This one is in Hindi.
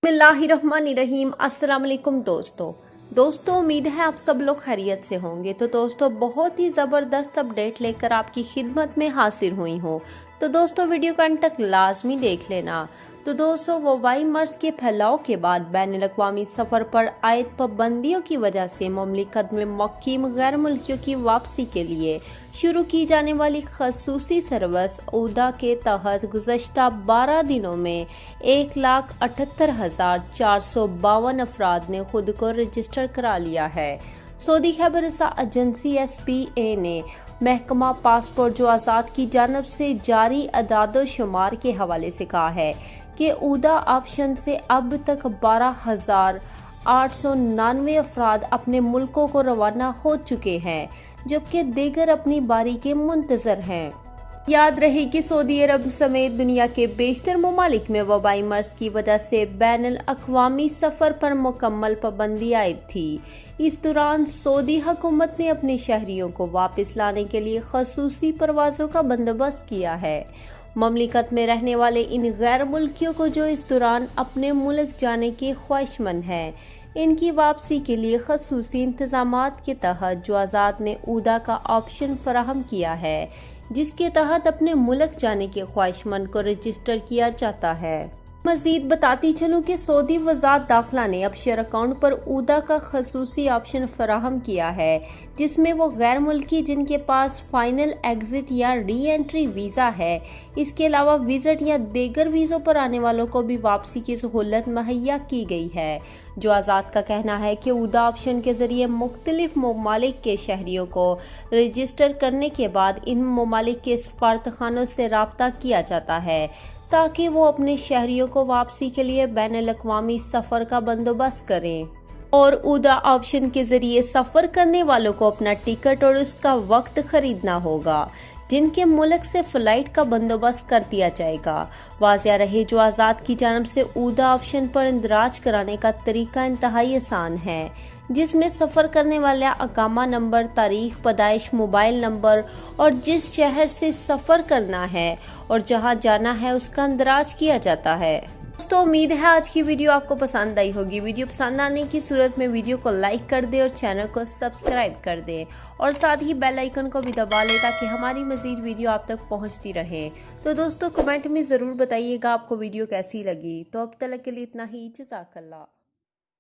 बिस्मिल्लाहिर्रहमानिर्रहीम। अस्सलाम वालेकुम दोस्तों उम्मीद है आप सब लोग खैरियत से होंगे। तो दोस्तों बहुत ही ज़बरदस्त अपडेट लेकर आपकी खिदमत में हाजिर हुई हूँ। तो दोस्तों वीडियो का अंत तक लाजमी देख लेना। तो दोस्तों वबाई मर्ज के फैलाव के बाद बैनुल-अक़वामी सफ़र पर आयद पाबंदियों की वजह से ममलिकत में मुक़ीम गैर मुल्कियों की वापसी के लिए शुरू की जाने वाली खसूसी सर्विस ऊदा के तहत गुज़श्ता 12 दिनों में 1,78,452 अफराद ने खुद को रजिस्टर करा लिया है। सऊदी खबर एजेंसी SPA ने महकमा पासपोर्ट जो आज़ाद की जानब से जारी अदाद शुमार के हवाले से कहा है कि ऊदा ऑप्शन से अब तक 12,899 अफराद अपने मुल्कों को रवाना हो चुके हैं, जबकि दीगर अपनी बारी के मुंतजर हैं। याद रहे कि सऊदी अरब समेत दुनिया के बेशतर ममालिक में वबाई मर्ज की वजह से बैनुल-अक़वामी सफ़र पर मुकम्मल पाबंदी आयद थी। इस दौरान सऊदी हुकूमत ने अपने शहरियों को वापस लाने के लिए खसूसी परवाज़ों का बंदोबस्त किया है। ममलिकत में रहने वाले इन गैर मुल्कियों को जो इस दौरान अपने मुल्क जाने के ख्वाहिशमंद हैं, इनकी वापसी के लिए खसूसी इंतजामात के तहत जो आज़ाद ने ऊदा का ऑप्शन फराहम किया है, जिसके तहत अपने मुल्क जाने के ख्वाहिशमंद को रजिस्टर किया जाता है। मजीद बताती चलूँ कि सऊदी वज़ारत दाखिला ने अब शेयर अकाउंट पर ऊदा का खसूसी ऑप्शन फराहम किया है, जिसमें वो गैर मुल्की जिनके पास फाइनल एग्जिट या री एंट्री वीज़ा है, इसके अलावा विजिट या दीगर वीज़ों पर आने वालों को भी वापसी की सहूलत मुहैया की गई है। जो आज़ाद का कहना है कि ऊदा ऑप्शन के ज़रिए मुख्तलिफ ममालिक के शहरियों को रजिस्टर करने के बाद इन ममालिक के सफारतखानों से रब्ता किया जाता है, ताकि वो अपने शहरियों को वापसी के लिए बैनुल-अक़वामी सफ़र का बंदोबस्त करें। और ऊदा ऑप्शन के ज़रिए सफ़र करने वालों को अपना टिकट और उसका वक्त खरीदना होगा, जिनके मुल्क से फ़्लाइट का बंदोबस्त कर दिया जाएगा। वाज़िया रहे जो आज़ाद की जानब से ऊदा ऑप्शन पर इंदराज कराने का तरीका इंतहाई आसान है, जिसमें सफ़र करने वाला अकामा नंबर, तारीख पैदाइश, मोबाइल नंबर और जिस शहर से सफ़र करना है और जहां जाना है उसका इंदराज किया जाता है। दोस्तों उम्मीद है आज की वीडियो आपको पसंद आई होगी। वीडियो पसंद आने की सूरत में वीडियो को लाइक कर दें और चैनल को सब्सक्राइब कर दें और साथ ही बेल आइकन को भी दबा लें ताकि हमारी मज़ीद वीडियो आप तक पहुंचती रहे। तो दोस्तों कमेंट में ज़रूर बताइएगा आपको वीडियो कैसी लगी। तो अब तक के लिए इतना ही। जज़ाकल्लाह।